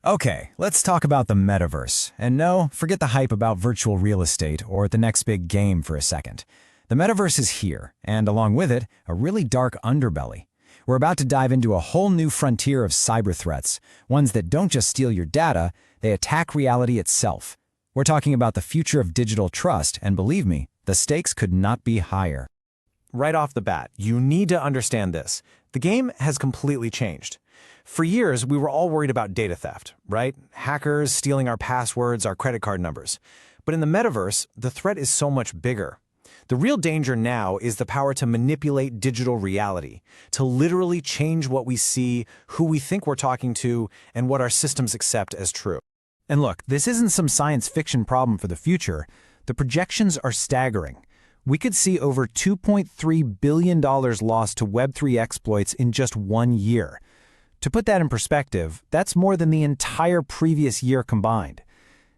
Okay, let's talk about the metaverse. And no, forget the hype about virtual real estate or the next big game for a second. The metaverse is here, and along with it, a really dark underbelly. We're about to dive into a whole new frontier of cyber threats, ones that don't just steal your data, they attack reality itself. We're talking about the future of digital trust, and believe me, the stakes could not be higher. Right off the bat, you need to understand this. The game has completely changed. For years, we were all worried about data theft, right? Hackers stealing our passwords, our credit card numbers. But in the metaverse, the threat is so much bigger. The real danger now is the power to manipulate digital reality, to literally change what we see, who we think we're talking to, and what our systems accept as true. And look, this isn't some science fiction problem for the future. The projections are staggering. We could see over $2.3 billion lost to Web3 exploits in just 1 year. To put that in perspective, that's more than the entire previous year combined.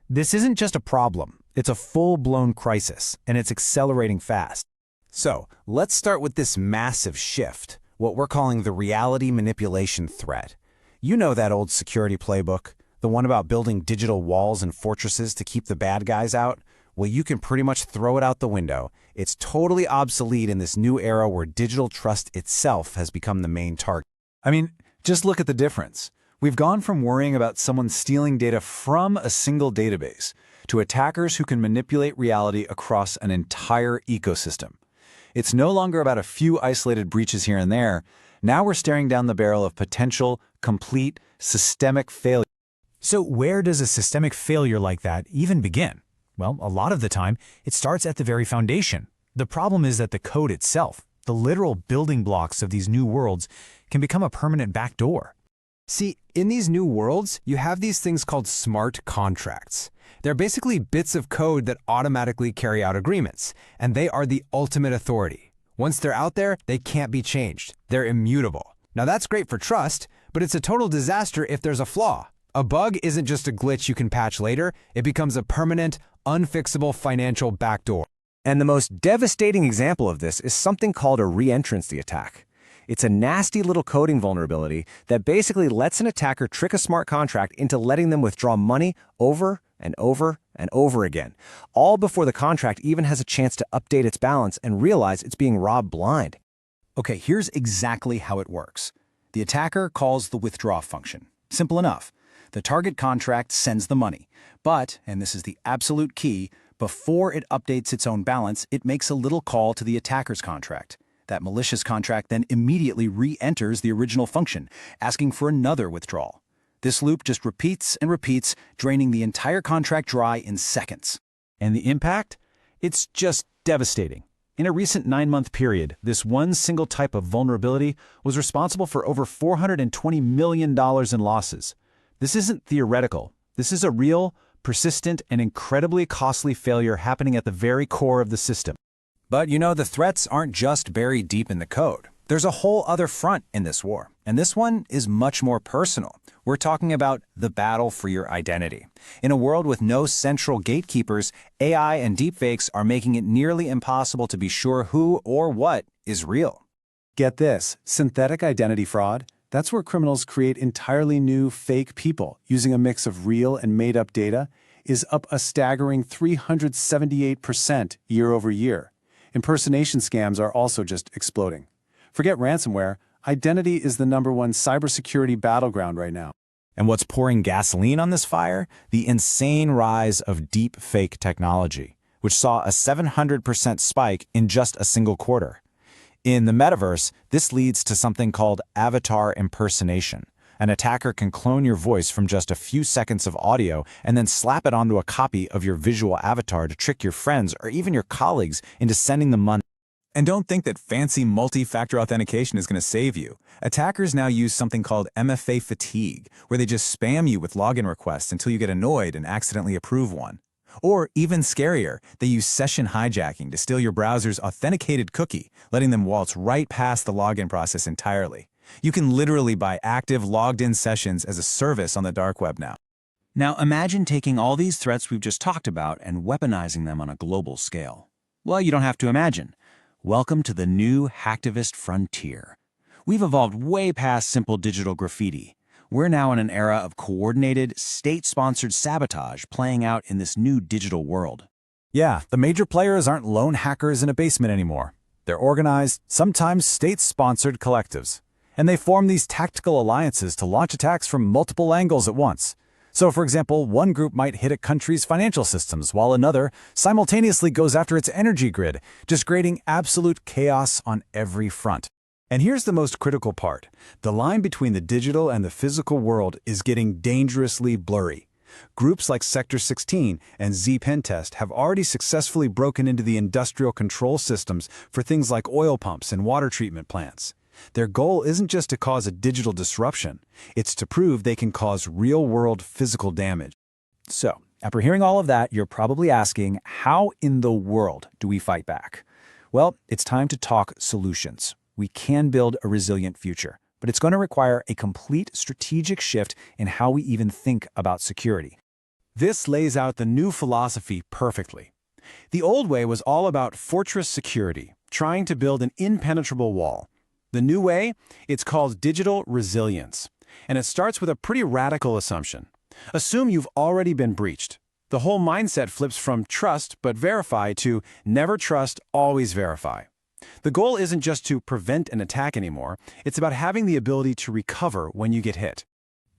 This isn't just a problem, it's a full-blown crisis, and it's accelerating fast. So, let's start with this massive shift, what we're calling the reality manipulation threat. You know that old security playbook, the one about building digital walls and fortresses to keep the bad guys out? Well, you can pretty much throw it out the window. It's totally obsolete in this new era where digital trust itself has become the main target. I mean, just look at the difference. We've gone from worrying about someone stealing data from a single database to attackers who can manipulate reality across an entire ecosystem. It's no longer about a few isolated breaches here and there. Now we're staring down the barrel of potential, complete, systemic failure. So where does a systemic failure like that even begin? Well, a lot of the time, it starts at the very foundation. The problem is that the code itself, the literal building blocks of these new worlds, can become a permanent backdoor. See, in these new worlds, you have these things called smart contracts. They're basically bits of code that automatically carry out agreements, and they are the ultimate authority. Once they're out there, they can't be changed. They're immutable. Now that's great for trust, but it's a total disaster if there's a flaw. A bug isn't just a glitch you can patch later, it becomes a permanent, unfixable financial backdoor. And the most devastating example of this is something called a reentrancy attack. It's a nasty little coding vulnerability that basically lets an attacker trick a smart contract into letting them withdraw money over and over and over again, all before the contract even has a chance to update its balance and realize it's being robbed blind. Okay, here's exactly how it works. The attacker calls the withdraw function. Simple enough. The target contract sends the money, but, and this is the absolute key, before it updates its own balance, it makes a little call to the attacker's contract. That malicious contract then immediately re-enters the original function, asking for another withdrawal. This loop just repeats and repeats, draining the entire contract dry in seconds. And the impact? It's just devastating. In a recent 9-month period, this one single type of vulnerability was responsible for over $420 million in losses. This isn't theoretical. This is a real, persistent, and incredibly costly failure happening at the very core of the system. But you know, the threats aren't just buried deep in the code. There's a whole other front in this war, and this one is much more personal. We're talking about the battle for your identity. In a world with no central gatekeepers, AI and deepfakes are making it nearly impossible to be sure who or what is real. Get this, synthetic identity fraud, that's where criminals create entirely new fake people using a mix of real and made-up data, is up a staggering 378% year over year. Impersonation scams are also just exploding. Forget ransomware, identity is the #1 cybersecurity battleground right now. And what's pouring gasoline on this fire? The insane rise of deep fake technology, which saw a 700% spike in just a single quarter. In the metaverse, this leads to something called avatar impersonation. An attacker can clone your voice from just a few seconds of audio and then slap it onto a copy of your visual avatar to trick your friends or even your colleagues into sending them money. And don't think that fancy multi-factor authentication is going to save you. Attackers now use something called MFA fatigue, where they just spam you with login requests until you get annoyed and accidentally approve one. Or even scarier, they use session hijacking to steal your browser's authenticated cookie, letting them waltz right past the login process entirely. You can literally buy active logged-in sessions as a service on the dark web now. Now imagine taking all these threats we've just talked about and weaponizing them on a global scale. Well, you don't have to imagine. Welcome to the new hacktivist frontier. We've evolved way past simple digital graffiti. We're now in an era of coordinated, state-sponsored sabotage playing out in this new digital world. Yeah, the major players aren't lone hackers in a basement anymore. They're organized, sometimes state-sponsored collectives. And they form these tactical alliances to launch attacks from multiple angles at once. So, for example, one group might hit a country's financial systems, while another simultaneously goes after its energy grid, just creating absolute chaos on every front. And here's the most critical part. The line between the digital and the physical world is getting dangerously blurry. Groups like Sector 16 and Z-Pentest have already successfully broken into the industrial control systems for things like oil pumps and water treatment plants. Their goal isn't just to cause a digital disruption, it's to prove they can cause real-world physical damage. So, after hearing all of that, you're probably asking, how in the world do we fight back? Well, it's time to talk solutions. We can build a resilient future, but it's going to require a complete strategic shift in how we even think about security. This lays out the new philosophy perfectly. The old way was all about fortress security, trying to build an impenetrable wall. The new way, it's called digital resilience. And it starts with a pretty radical assumption. Assume you've already been breached. The whole mindset flips from trust but verify to never trust, always verify. The goal isn't just to prevent an attack anymore, it's about having the ability to recover when you get hit.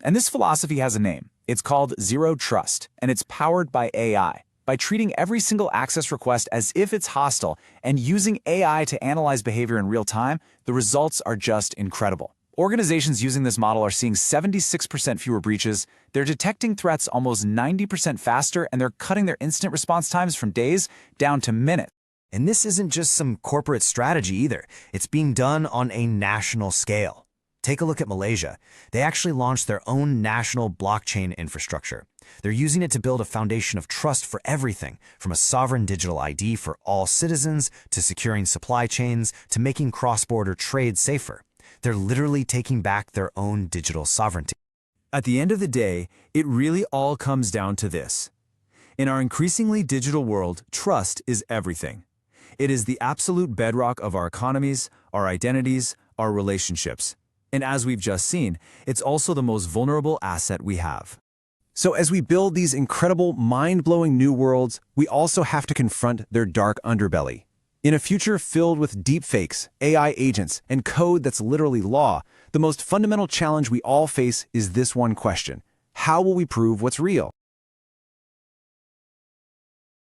And this philosophy has a name. It's called Zero Trust, and it's powered by AI. By treating every single access request as if it's hostile and using AI to analyze behavior in real time, the results are just incredible. Organizations using this model are seeing 76% fewer breaches, they're detecting threats almost 90% faster, and they're cutting their incident response times from days down to minutes. And this isn't just some corporate strategy either. It's being done on a national scale. Take a look at Malaysia. They actually launched their own national blockchain infrastructure. They're using it to build a foundation of trust for everything, from a sovereign digital ID for all citizens, to securing supply chains, to making cross-border trade safer. They're literally taking back their own digital sovereignty. At the end of the day, it really all comes down to this. In our increasingly digital world, trust is everything. It is the absolute bedrock of our economies, our identities, our relationships. And as we've just seen, it's also the most vulnerable asset we have. So as we build these incredible, mind-blowing new worlds, we also have to confront their dark underbelly. In a future filled with deepfakes, AI agents, and code that's literally law, the most fundamental challenge we all face is this one question: how will we prove what's real?